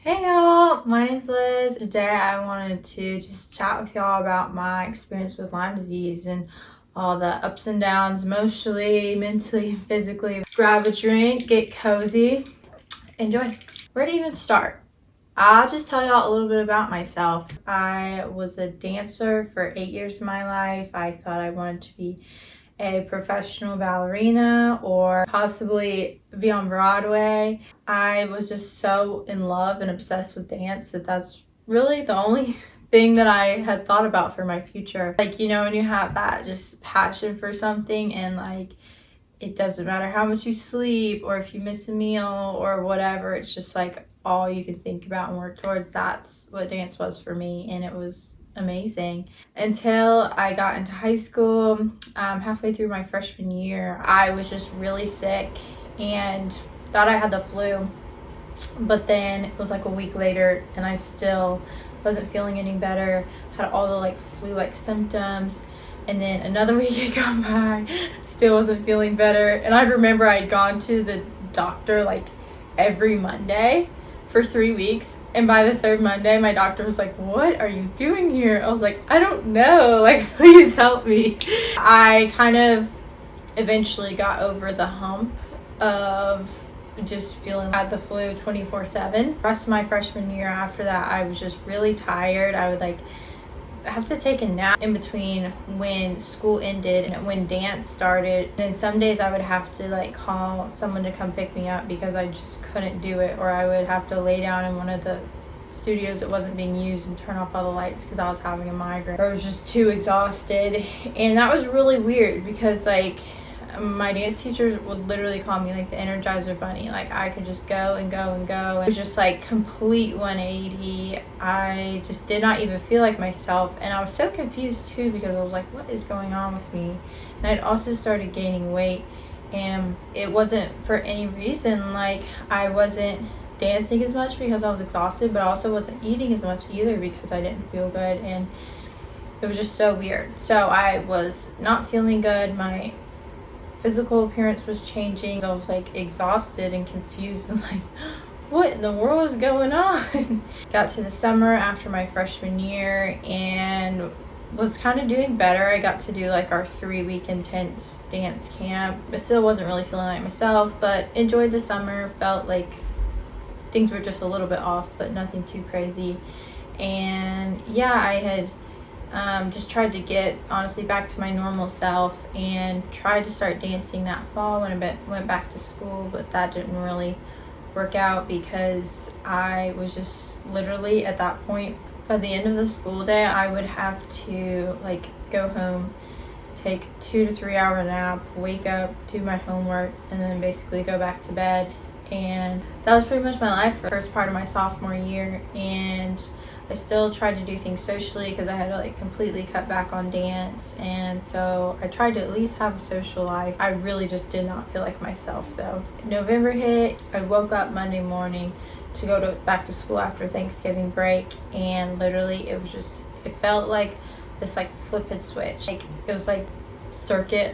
Hey y'all, my name's Liz. Today I wanted to just chat with y'all about my experience with Lyme disease and all the ups and downs emotionally, mentally, and physically. Grab a drink, get cozy, enjoy. Where to even start? I'll just tell y'all a little bit about myself. I was a dancer for 8 years of my life. I thought I wanted to be a professional ballerina or possibly be on Broadway. I was just so in love and obsessed with dance that's really the only thing that I had thought about for my future. Like, when you have that just passion for something and it doesn't matter how much you sleep or if you miss a meal or whatever, it's just like all you can think about and work towards. That's what dance was for me, and it was amazing until I got into high school. Halfway through my freshman year, I was just really sick and thought I had the flu, but then it was like a week later and I still wasn't feeling any better, had all the flu-like symptoms. And then another week had gone by, still wasn't feeling better. And I remember I'd gone to the doctor every Monday for 3 weeks. And by the third Monday, my doctor was like, "What are you doing here?" I was like, "I don't know, please help me." I kind of eventually got over the hump of just feeling I had the flu 24/7. The rest of my freshman year after that, I was just really tired. I would have to take a nap in between when school ended and when dance started. And some days I would have to call someone to come pick me up because I just couldn't do it, or I would have to lay down in one of the studios that wasn't being used and turn off all the lights because I was having a migraine. I was just too exhausted, and that was really weird because my dance teachers would literally call me the Energizer Bunny. I could just go and go and go. It was just complete 180. I just did not even feel like myself, and I was so confused too because I was like, what is going on with me? And I'd also started gaining weight, and it wasn't for any reason. I wasn't dancing as much because I was exhausted, but I also wasn't eating as much either because I didn't feel good, and it was just so weird. So I was not feeling good. My physical appearance was changing. I was exhausted and confused and what in the world is going on? Got to the summer after my freshman year and was kind of doing better. I got to do our 3-week intense dance camp. I still wasn't really feeling like myself, but enjoyed the summer. Felt like things were just a little bit off, but nothing too crazy. And yeah, I had just tried to get honestly back to my normal self and tried to start dancing that fall when I went back to school, but that didn't really work out because I was just literally at that point, by the end of the school day, I would have to go home, take 2 to 3 hour nap, wake up, do my homework, and then basically go back to bed. And that was pretty much my life for the first part of my sophomore year. And I still tried to do things socially because I had to completely cut back on dance, and so I tried to at least have a social life. I really just did not feel like myself though. November hit. I woke up Monday morning to go back to school after Thanksgiving break, and literally it felt like this flip had switched. It was circuit,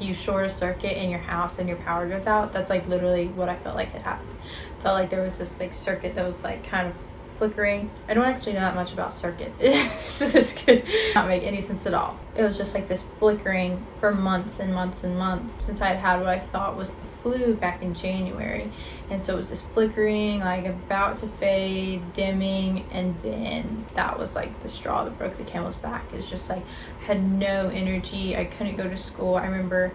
you short a circuit in your house and your power goes out. That's literally what I felt like had happened. I felt like there was this circuit that was kind of flickering. I don't actually know that much about circuits, so this could not make any sense at all. It was just this flickering for months and months and months since I had what I thought was the flu back in January. And so it was this flickering, about to fade, dimming, and then that was the straw that broke the camel's back. It's just I had no energy. I couldn't go to school. I remember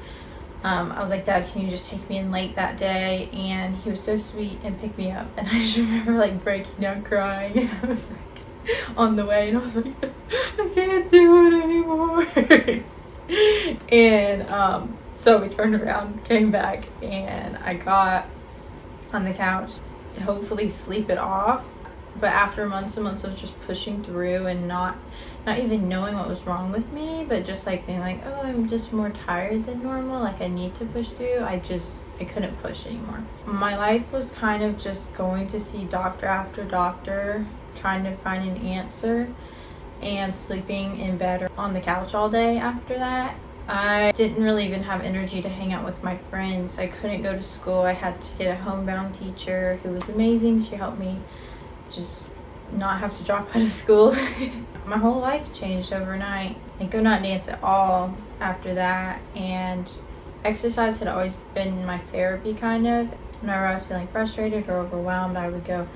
I was like, "Dad, can you just take me in late that day?" And he was so sweet and picked me up. And I just remember breaking down crying. And I was on the way, and I was like, "I can't do it anymore." And so we turned around, came back, and I got on the couch to hopefully sleep it off. But after months and months of just pushing through and not even knowing what was wrong with me, but just being oh, I'm just more tired than normal, I need to push through, I couldn't push anymore. My life was kind of just going to see doctor after doctor, trying to find an answer, and sleeping in bed or on the couch all day after that. I didn't really even have energy to hang out with my friends. I couldn't go to school. I had to get a homebound teacher who was amazing. She helped me just not have to drop out of school. My whole life changed overnight. I could not dance at all after that, and exercise had always been my therapy kind of. Whenever I was feeling frustrated or overwhelmed, I would go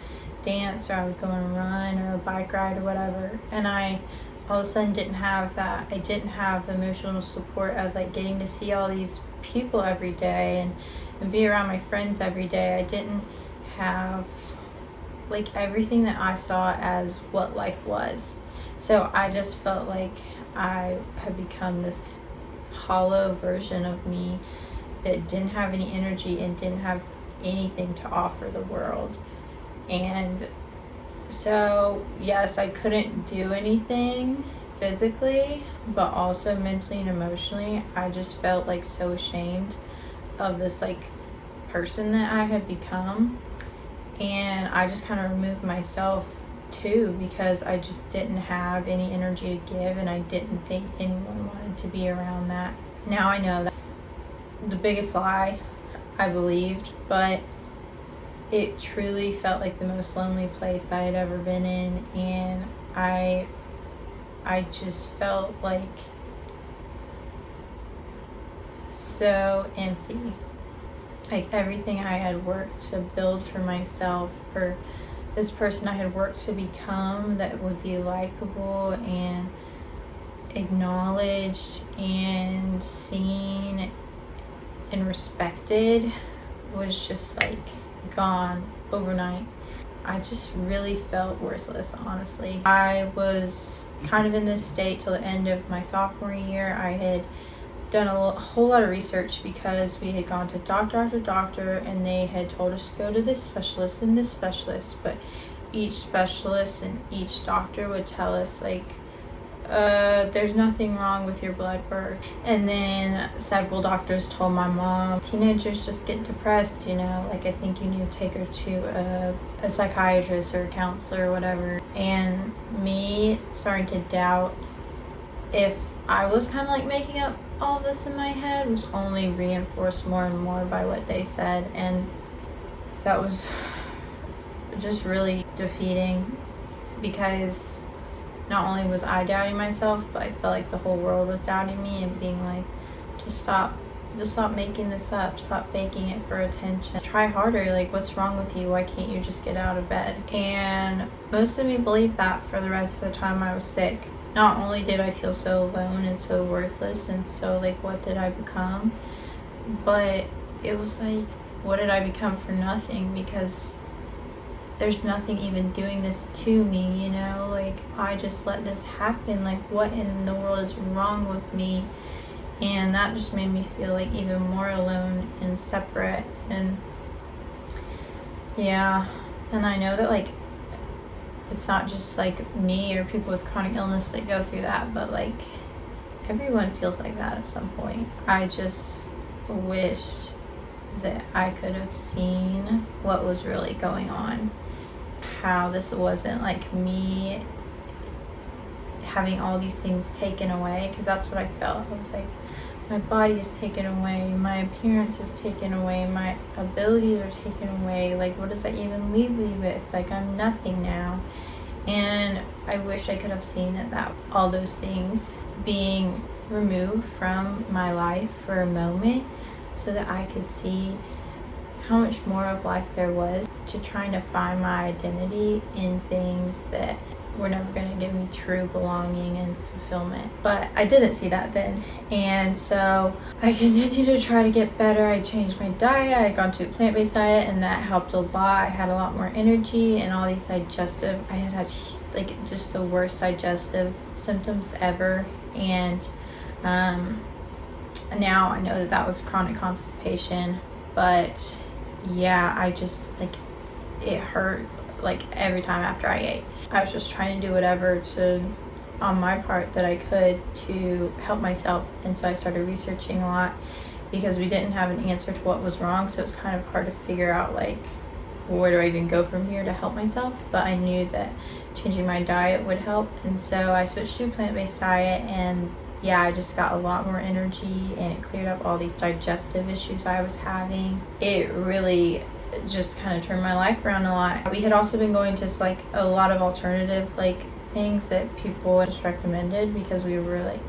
dance, or I would go and run or a bike ride or whatever, and I all of a sudden didn't have that. I didn't have the emotional support of like getting to see all these people every day and be around my friends every day. I didn't have like everything that I saw as what life was. So I just felt like I had become this hollow version of me that didn't have any energy and didn't have anything to offer the world. And so yes, I couldn't do anything physically, but also mentally and emotionally I just felt like so ashamed of this like person that I had become. And I just kind of removed myself too, because I just didn't have any energy to give, and I didn't think anyone wanted to be around that. Now I know that's the biggest lie I believed, but it truly felt like the most lonely place I had ever been in, and I just felt like so empty. Like everything I had worked to build for myself, or this person I had worked to become that would be likable and acknowledged and seen and respected, was just like gone overnight. I just really felt worthless, honestly. I was kind of in this state till the end of my sophomore year. I had done a whole lot of research because we had gone to doctor after doctor, and they had told us to go to this specialist and this specialist, but each specialist and each doctor would tell us like, there's nothing wrong with your blood work. And then several doctors told my mom, teenagers just get depressed, you know, like I think you need to take her to a psychiatrist or a counselor or whatever. And me starting to doubt if I was kind of like making up all of this in my head was only reinforced more and more by what they said. And that was just really defeating, because not only was I doubting myself, but I felt like the whole world was doubting me and being like, just stop making this up, stop faking it for attention, try harder, like what's wrong with you, why can't you just get out of bed? And most of me believed that for the rest of the time I was sick. Not only did I feel so alone and so worthless and so like, what did I become? But it was like, what did I become for nothing? Because there's nothing even doing this to me, you know? Like, I just let this happen. Like, what in the world is wrong with me? And that just made me feel like even more alone and separate. And yeah, and I know that like, it's not just like me or people with chronic illness that go through that, but like everyone feels like that at some point. I just wish that I could have seen what was really going on, how this wasn't like me having all these things taken away, because that's what I felt. I was like, my body is taken away, my appearance is taken away, my abilities are taken away, like what does that even leave me with? Like I'm nothing now. And I wish I could have seen that all those things being removed from my life for a moment, so that I could see how much more of life there was to trying to find my identity in things that were never going to give me true belonging and fulfillment. But I didn't see that then, and so I continued to try to get better. I changed my diet. I had gone to a plant-based diet, and that helped a lot. I had a lot more energy, and all these I had like just the worst digestive symptoms ever. And now I know that was chronic constipation, but yeah, I just like, it hurt like every time after I ate. I was just trying to do whatever on my part that I could to help myself. And so I started researching a lot, because we didn't have an answer to what was wrong. So it was kind of hard to figure out like, where do I even go from here to help myself? But I knew that changing my diet would help. And so I switched to a plant-based diet, and yeah, I just got a lot more energy, and it cleared up all these digestive issues I was having. It really just kind of turned my life around a lot. We had also been going to like a lot of alternative like things that people just recommended because we were like,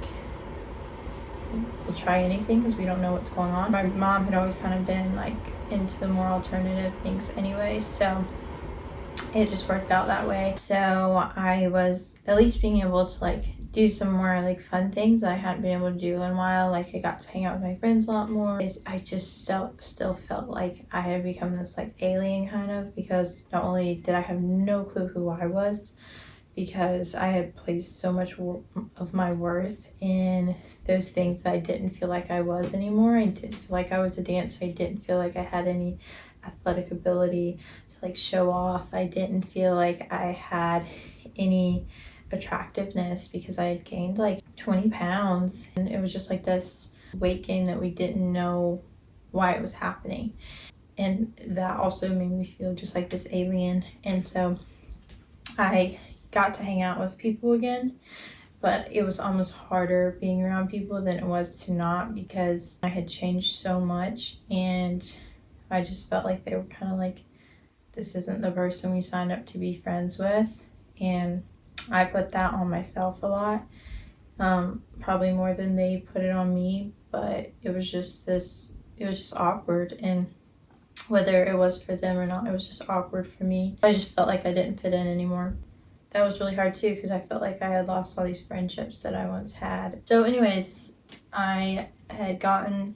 we'll try anything because we don't know what's going on. My mom had always kind of been like into the more alternative things anyway, so it just worked out that way. So I was at least being able to like do some more like fun things that I hadn't been able to do in a while. Like I got to hang out with my friends a lot more. I just still felt like I had become this like alien kind of, because not only did I have no clue who I was, because I had placed so much of my worth in those things that I didn't feel like I was anymore. I didn't feel like I was a dancer. I didn't feel like I had any athletic ability to like show off. I didn't feel like I had any attractiveness because I had gained like 20 pounds, and it was just like this weight gain that we didn't know why it was happening, and that also made me feel just like this alien. And so I got to hang out with people again, but it was almost harder being around people than it was to not, because I had changed so much and I just felt like they were kind of like, this isn't the person we signed up to be friends with. And I put that on myself a lot, probably more than they put it on me, but it was just awkward. And whether it was for them or not, it was just awkward for me. I just felt like I didn't fit in anymore. That was really hard too, because I felt like I had lost all these friendships that I once had. So anyways, I had gotten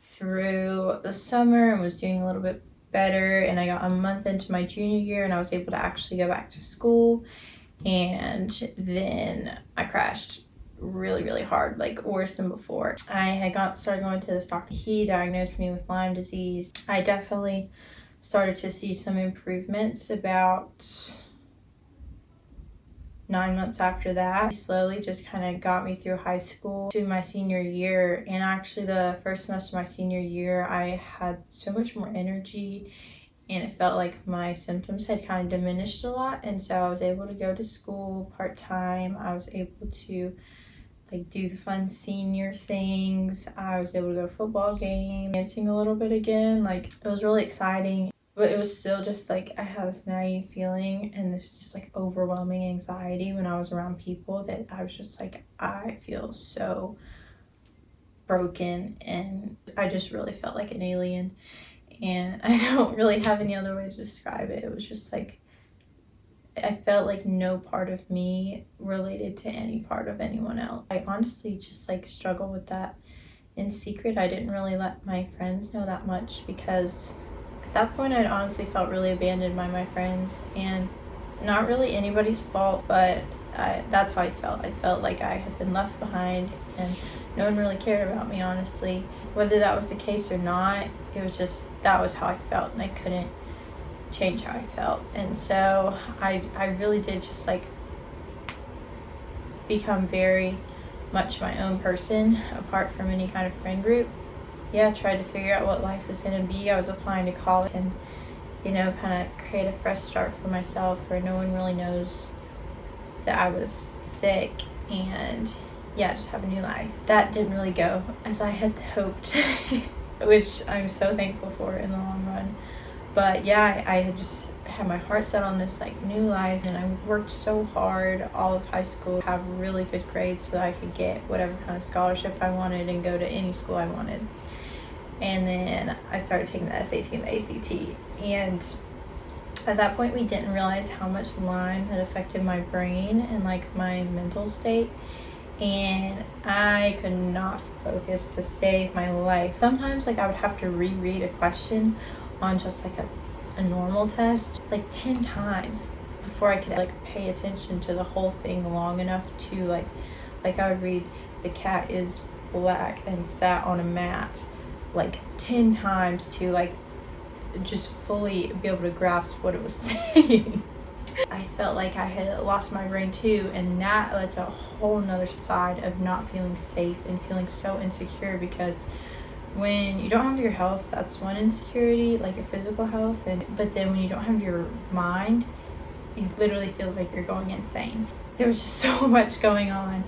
through the summer and was doing a little bit better, and I got a month into my junior year and I was able to actually go back to school. And then I crashed really hard, like worse than before. I had started going to this doctor. He diagnosed me with Lyme disease. I definitely started to see some improvements about 9 months after that. He slowly just kind of got me through high school to my senior year. And actually the first semester of my senior year, I had so much more energy and it felt like my symptoms had kind of diminished a lot. And so I was able to go to school part-time. I was able to like do the fun senior things. I was able to go to football games, dancing a little bit again. Like it was really exciting. But it was still just like I had this nagging feeling and this just like overwhelming anxiety when I was around people, that I was just like, I feel so broken, and I just really felt like an alien. And I don't really have any other way to describe it. It was just like, I felt like no part of me related to any part of anyone else. I honestly just like struggle with that in secret. I didn't really let my friends know that much, because at that point I'd honestly felt really abandoned by my friends, and not really anybody's fault, but that's how I felt. I felt like I had been left behind and no one really cared about me, honestly. Whether that was the case or not, it was just, that was how I felt, and I couldn't change how I felt. And so I really did just like become very much my own person apart from any kind of friend group. Yeah, tried to figure out what life was going to be. I was applying to college and, you know, kind of create a fresh start for myself where no one really knows that I was sick, and yeah, just have a new life. That didn't really go as I had hoped, which I'm so thankful for in the long run. But yeah, I had just had my heart set on this like new life, and I worked so hard all of high school to have really good grades so that I could get whatever kind of scholarship I wanted and go to any school I wanted. And then I started taking the SAT and the ACT, and at that point we didn't realize how much Lyme had affected my brain and like my mental state, and I could not focus to save my life. Sometimes like I would have to reread a question on just like a normal test like 10 times before I could like pay attention to the whole thing long enough to like I would read "the cat is black and sat on a mat" like 10 times to like just fully be able to grasp what it was saying. I felt like I had lost my brain too, and that led to a whole nother side of not feeling safe and feeling so insecure, because when you don't have your health, that's one insecurity, like your physical health, but then when you don't have your mind, it literally feels like you're going insane. There was just so much going on,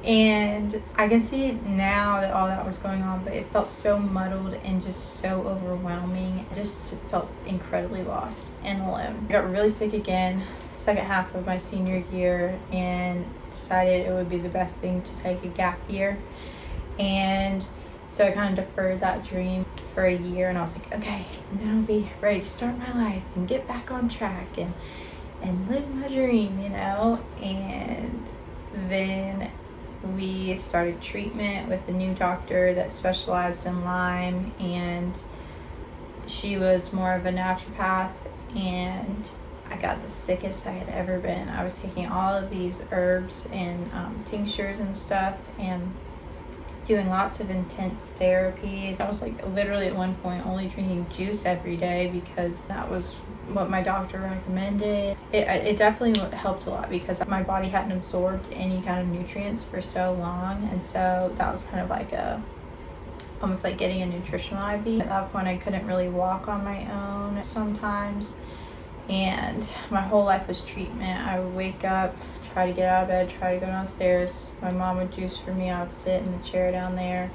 and I can see it now that all that was going on, but it felt so muddled and just so overwhelming. I just felt incredibly lost and alone. I got really sick again second half of my senior year and decided it would be the best thing to take a gap year. And so I kind of deferred that dream for a year, and I was like, okay, now I'll be ready to start my life and get back on track and live my dream, you know? And then we started treatment with a new doctor that specialized in Lyme, and she was more of a naturopath, and I got the sickest I had ever been. I was taking all of these herbs and tinctures and stuff, and doing lots of intense therapies. I was like literally at one point only drinking juice every day because that was what my doctor recommended. It definitely helped a lot because my body hadn't absorbed any kind of nutrients for so long, and so that was kind of like almost like getting a nutritional IV. At that point I couldn't really walk on my own sometimes, and my whole life was treatment. I would wake up, try to get out of bed, try to go downstairs. My mom would juice for me. I would sit in the chair down there.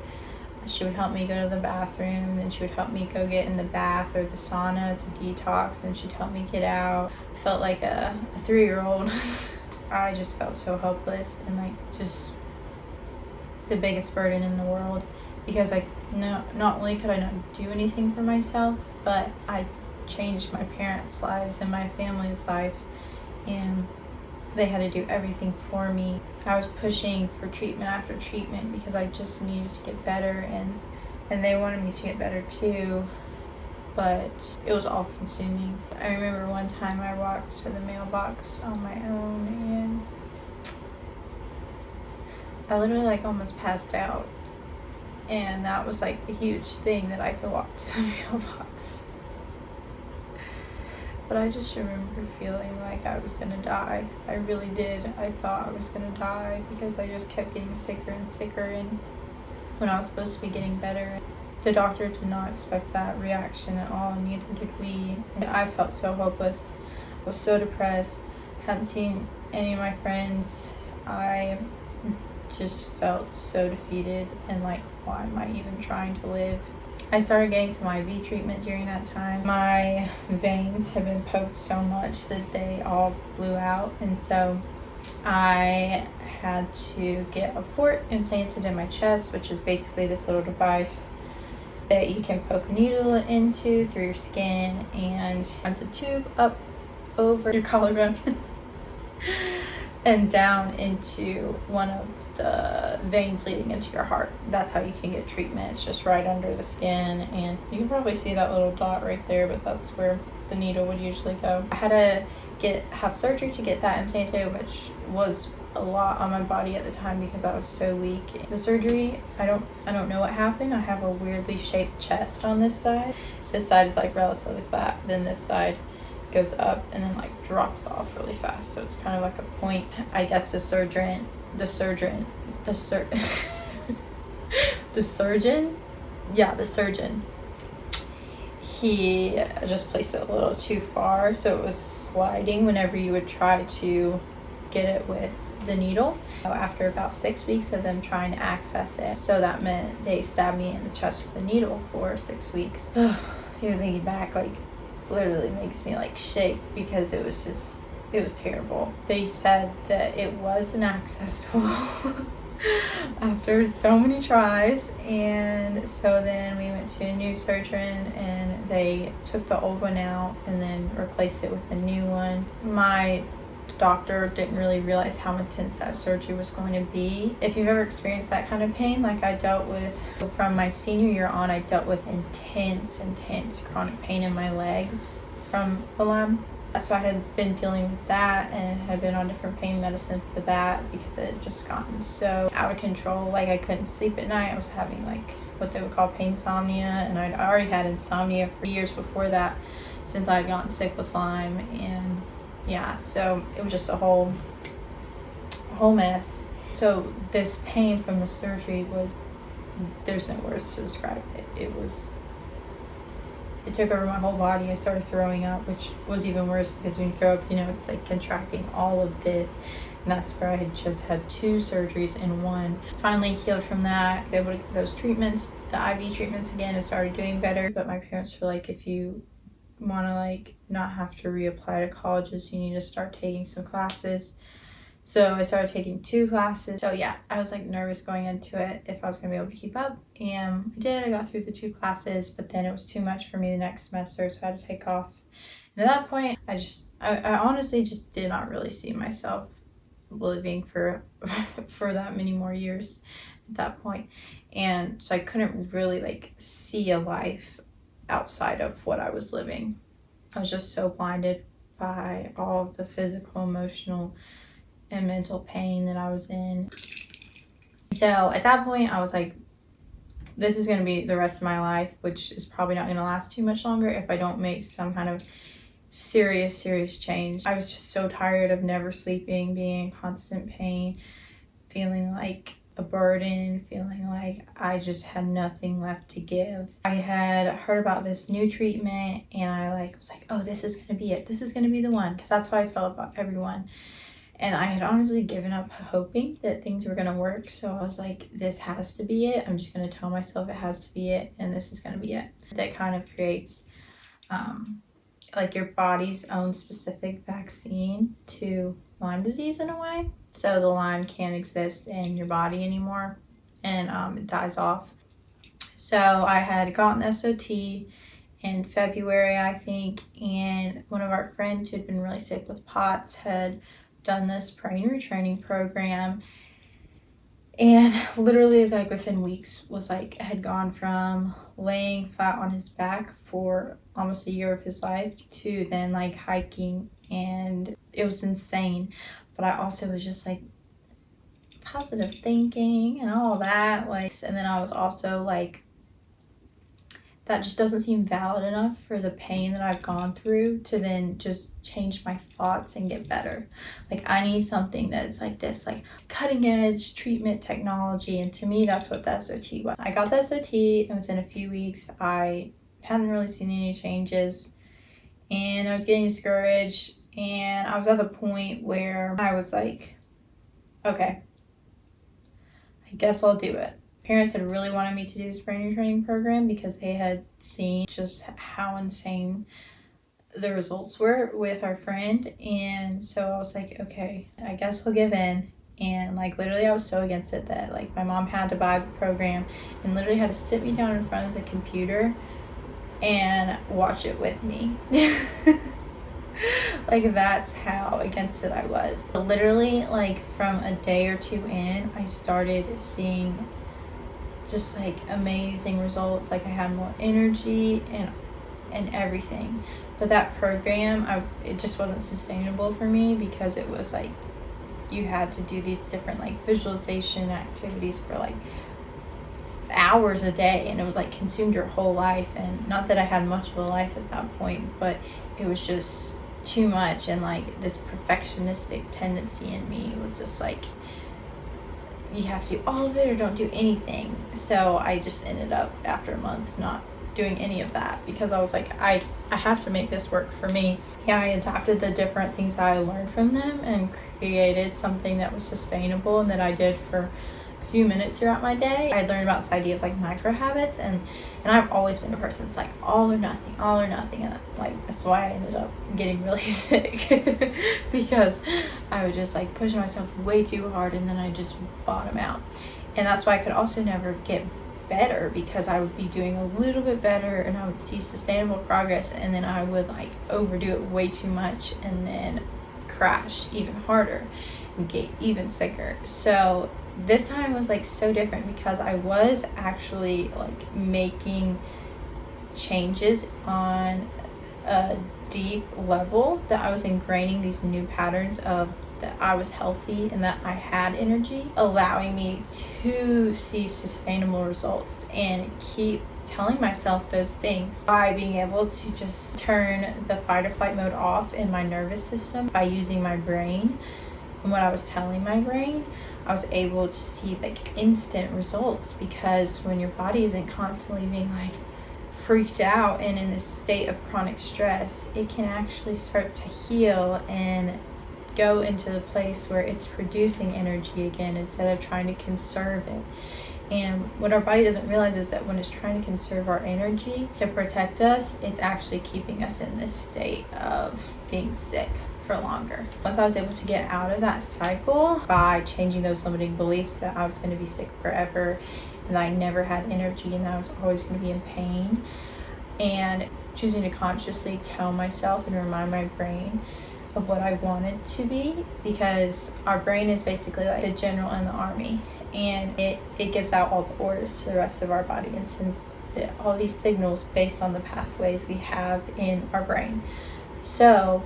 She would help me go to the bathroom, then she would help me go get in the bath or the sauna to detox, then she'd help me get out. I felt like a 3-year-old. I just felt so helpless and like just the biggest burden in the world, because not only could I not do anything for myself, but I changed my parents' lives and my family's life, and they had to do everything for me. I was pushing for treatment after treatment because I just needed to get better, and they wanted me to get better too, but it was all consuming. I remember one time I walked to the mailbox on my own, and I literally like almost passed out, and that was like the huge thing that I could walk to the mailbox. But I just remember feeling like I was gonna die. I really did. I thought I was gonna die because I just kept getting sicker and sicker, and when I was supposed to be getting better. The doctor did not expect that reaction at all, neither did we. And I felt so hopeless. I was so depressed. Hadn't seen any of my friends. I just felt so defeated and like, why am I even trying to live? I started getting some IV treatment during that time. My veins had been poked so much that they all blew out, and so I had to get a port implanted in my chest, which is basically this little device that you can poke a needle into through your skin, and runs a tube up over your collarbone and down into one of the veins leading into your heart. That's how you can get treatment. It's just right under the skin, and you can probably see that little dot right there, but that's where the needle would usually go. I had to have surgery to get that implanted, which was a lot on my body at the time because I was so weak. The surgery, I don't know what happened. I have a weirdly shaped chest on this side. This side is like relatively flat, then this side goes up and then like drops off really fast, so it's kind of like a point. I guess the surgeon he just placed it a little too far, so it was sliding whenever you would try to get it with the needle. After about 6 weeks of them trying to access it, so that meant they stabbed me in the chest with a needle for 6 weeks. Even thinking back, like, literally makes me like shake because it was terrible. They said that it wasn't accessible after so many tries, and so then we went to a new surgeon and they took the old one out and then replaced it with a new one. My doctor didn't really realize how intense that surgery was going to be. If you've ever experienced that kind of pain like I dealt with from my senior year on, I dealt with intense chronic pain in my legs from the Lyme. So I had been dealing with that and had been on different pain medicine for that because it had just gotten so out of control. Like, I couldn't sleep at night. I was having like what they would call pain insomnia, and I'd already had insomnia for years before that since I had gotten sick with Lyme. And yeah, so it was just a whole mess. So this pain from the surgery was, there's no words to describe it. It it took over my whole body. I started throwing up, which was even worse because when you throw up, you know, it's like contracting all of this. And that's where I had just had 2 surgeries in one. Finally healed from that, able to get those treatments, the IV treatments again, and started doing better. But my parents were like, if you want to like not have to reapply to colleges, you need to start taking some classes. So I started taking 2 classes. So yeah, I was like nervous going into it if I was gonna be able to keep up, and I did. I got through the 2 classes, but then it was too much for me the next semester, so I had to take off. And at that point, I honestly just did not really see myself living for that many more years at that point. And so I couldn't really like see a life outside of what I was living. I was just so blinded by all of the physical, emotional, and mental pain that I was in. So at that point, I was like, this is going to be the rest of my life, which is probably not going to last too much longer if I don't make some kind of serious change. I was just so tired of never sleeping, being in constant pain, feeling like a burden, feeling like I just had nothing left to give. I had heard about this new treatment, and I was like, oh, this is going to be it. This is going to be the one, because that's how I felt about everyone. And I had honestly given up hoping that things were going to work. So I was like, this has to be it. I'm just going to tell myself it has to be it, and this is going to be it. That kind of creates like your body's own specific vaccine to Lyme disease in a way. So the Lyme can't exist in your body anymore, and it dies off. So I had gotten the SOT in February, I think, and one of our friends who had been really sick with POTS had done this brain retraining program, and literally like within weeks was like had gone from laying flat on his back for almost a year of his life to then like hiking, and it was insane. But I also was just like positive thinking and all that, like, and then I was also like, that just doesn't seem valid enough for the pain that I've gone through to then just change my thoughts and get better. Like, I need something that's like this, like cutting edge treatment technology. And to me, that's what the SOT was. I got the SOT, and within a few weeks, I hadn't really seen any changes, and I was getting discouraged, and I was at the point where I was like, okay, I guess I'll do it. Parents had really wanted me to do this brain retraining program because they had seen just how insane the results were with our friend. And so I was like, okay, I guess I'll give in. And like literally I was so against it that like my mom had to buy the program and literally had to sit me down in front of the computer and watch it with me. Like, that's how against it I was. Literally, like from a day or 2 in, I started seeing just like amazing results. Like, I had more energy and everything. But that program, it just wasn't sustainable for me because it was like you had to do these different like visualization activities for like hours a day, and it would like consumed your whole life. And not that I had much of a life at that point, but it was just too much, and like this perfectionistic tendency in me was just like, you have to do all of it or don't do anything. So I just ended up after a month not doing any of that because I was like, I have to make this work for me. Yeah, I adapted the different things I learned from them and created something that was sustainable and that I did for a few minutes throughout my day. I learned about this idea of like micro habits, and I've always been a person that's like all or nothing, and like that's why I ended up getting really sick because I would just like push myself way too hard and then I just bottom out. And that's why I could also never get better, because I would be doing a little bit better and I would see sustainable progress, and then I would like overdo it way too much and then crash even harder and get even sicker. So this time was like so different because I was actually like making changes on a deep level, that I was ingraining these new patterns of that I was healthy and that I had energy, allowing me to see sustainable results and keep telling myself those things by being able to just turn the fight or flight mode off in my nervous system by using my brain. And what I was telling my brain, I was able to see like instant results, because when your body isn't constantly being like, freaked out and in this state of chronic stress, it can actually start to heal and go into the place where it's producing energy again instead of trying to conserve it. And what our body doesn't realize is that when it's trying to conserve our energy to protect us, it's actually keeping us in this state of being sick for longer. Once I was able to get out of that cycle by changing those limiting beliefs that I was going to be sick forever and that I never had energy and that I was always going to be in pain, and choosing to consciously tell myself and remind my brain of what I wanted to be, because our brain is basically like the general in the army, and it gives out all the orders to the rest of our body and sends all these signals based on the pathways we have in our brain. So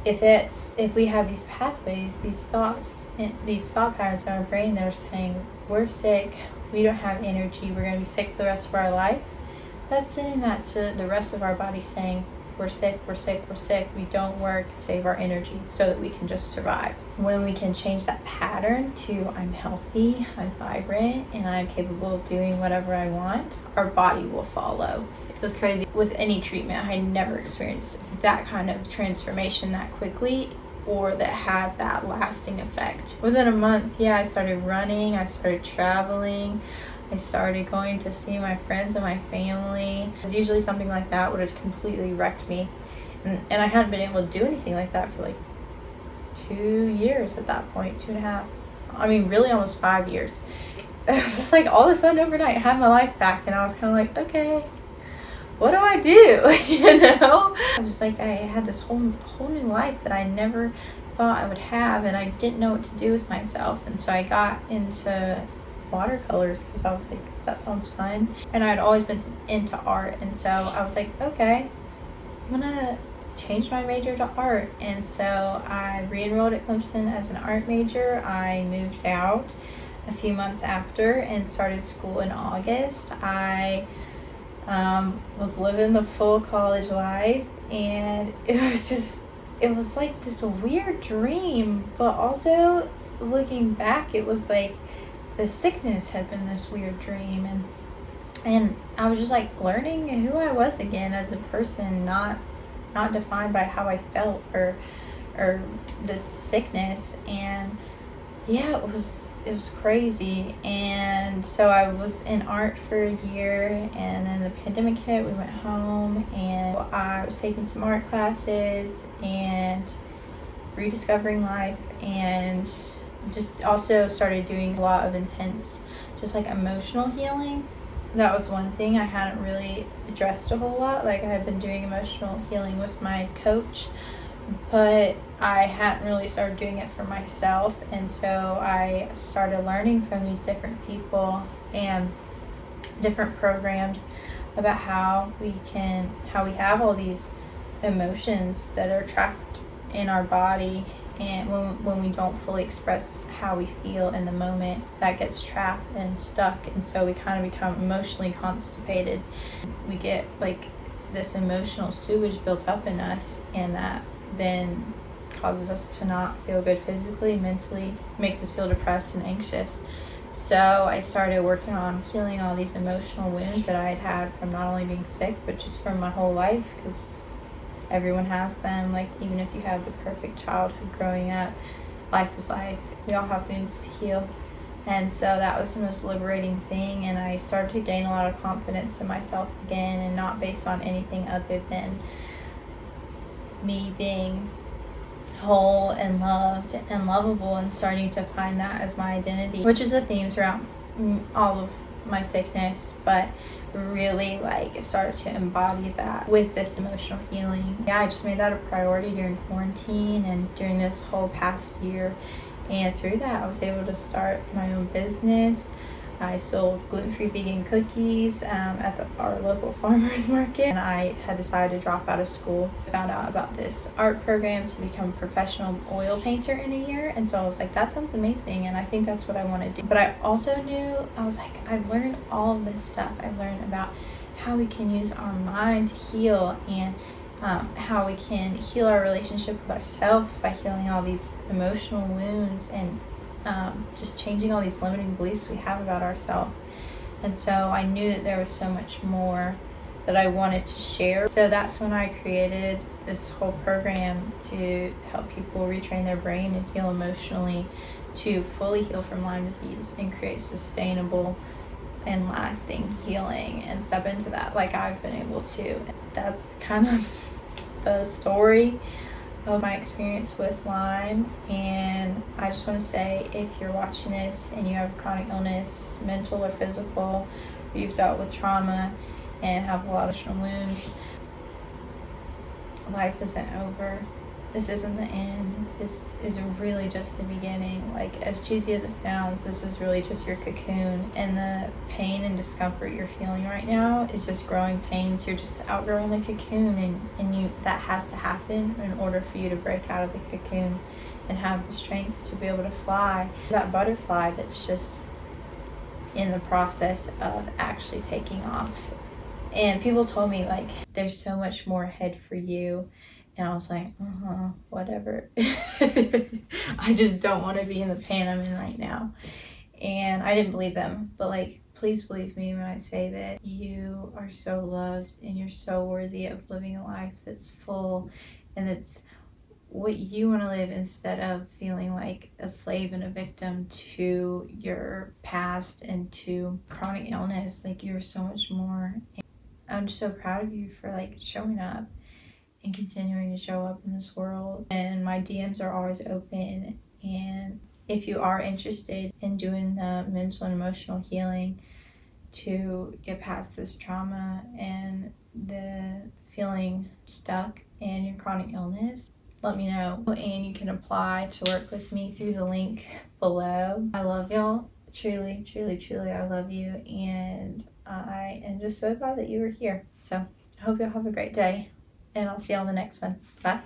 if we have these pathways, these thoughts, and these thought patterns in our brain that are saying we're sick, we don't have energy, we're going to be sick for the rest of our life, that's sending that to the rest of our body saying we're sick, we don't work, save our energy so that we can just survive. When we can change that pattern to I'm healthy, I'm vibrant, and I'm capable of doing whatever I want, our body will follow. It was crazy. With any treatment, I never experienced that kind of transformation that quickly or that had that lasting effect. Within a month, I started running, I started traveling, I started going to see my friends and my family. Usually something like that would have completely wrecked me. And I hadn't been able to do anything like that for like 2 years at that point, 2.5. I mean, really almost 5 years. It was just like all of a sudden overnight I had my life back, and I was kind of like, okay, what do I do? You know? I was like, I had this whole new life that I never thought I would have, and I didn't know what to do with myself. And so I got into watercolors because I was like, that sounds fun. And I'd always been into art, and so I was like, okay, I'm gonna change my major to art. And so I re-enrolled at Clemson as an art major. I moved out a few months after and started school in August. I was living the full college life, and it was like this weird dream, but also looking back, it was like the sickness had been this weird dream, and I was just like learning who I was again as a person, not defined by how I felt or this sickness. And it was crazy. And so I was in art for a year, and then the pandemic hit, we went home, and I was taking some art classes and rediscovering life, and just also started doing a lot of intense, just like emotional healing. That was one thing I hadn't really addressed a whole lot. Like, I had been doing emotional healing with my coach, but I hadn't really started doing it for myself. And so I started learning from these different people and different programs about how we have all these emotions that are trapped in our body, and when we don't fully express how we feel in the moment, that gets trapped and stuck, and so we kind of become emotionally constipated. We get like this emotional sewage built up in us, and that then causes us to not feel good physically, mentally, makes us feel depressed and anxious. So I started working on healing all these emotional wounds that I had from not only being sick, but just from my whole life, because everyone has them. Like, even if you have the perfect childhood growing up, life is life. We all have wounds to heal. And so that was the most liberating thing, and I started to gain a lot of confidence in myself again, and not based on anything other than me being whole and loved and lovable, and starting to find that as my identity, which is a theme throughout all of my sickness, but really like started to embody that with this emotional healing. I just made that a priority during quarantine and during this whole past year, and through that I was able to start my own business. I sold gluten-free vegan cookies at our local farmers market, and I had decided to drop out of school. I found out about this art program to become a professional oil painter in a year, and so I was like, that sounds amazing, and I think that's what I want to do. But I also knew, I was like, I've learned all this stuff. I've learned about how we can use our mind to heal, and how we can heal our relationship with ourselves by healing all these emotional wounds, and just changing all these limiting beliefs we have about ourselves. And so I knew that there was so much more that I wanted to share. So that's when I created this whole program to help people retrain their brain and heal emotionally, to fully heal from Lyme disease and create sustainable and lasting healing and step into that like I've been able to. That's kind of the story of my experience with Lyme. And I just want to say, if you're watching this and you have chronic illness, mental or physical, or you've dealt with trauma and have a lot of emotional wounds, life isn't over. This isn't the end. This is really just the beginning. Like, as cheesy as it sounds, this is really just your cocoon, and the pain and discomfort you're feeling right now is just growing pains. You're just outgrowing the cocoon, and you, that has to happen in order for you to break out of the cocoon and have the strength to be able to fly. That butterfly that's just in the process of actually taking off. And people told me, like, there's so much more ahead for you. And I was like, whatever. I just don't want to be in the pain I'm in right now. And I didn't believe them. But, like, please believe me when I say that you are so loved and you're so worthy of living a life that's full and that's what you want to live, instead of feeling like a slave and a victim to your past and to chronic illness. Like, you're so much more. I'm just so proud of you for, like, showing up and continuing to show up in this world. And my DMs are always open. And if you are interested in doing the mental and emotional healing to get past this trauma and the feeling stuck in your chronic illness, let me know. And you can apply to work with me through the link below. I love y'all. Truly, truly, truly, I love you. And I am just so glad that you were here. So I hope y'all have a great day. And I'll see you on the next one. Bye.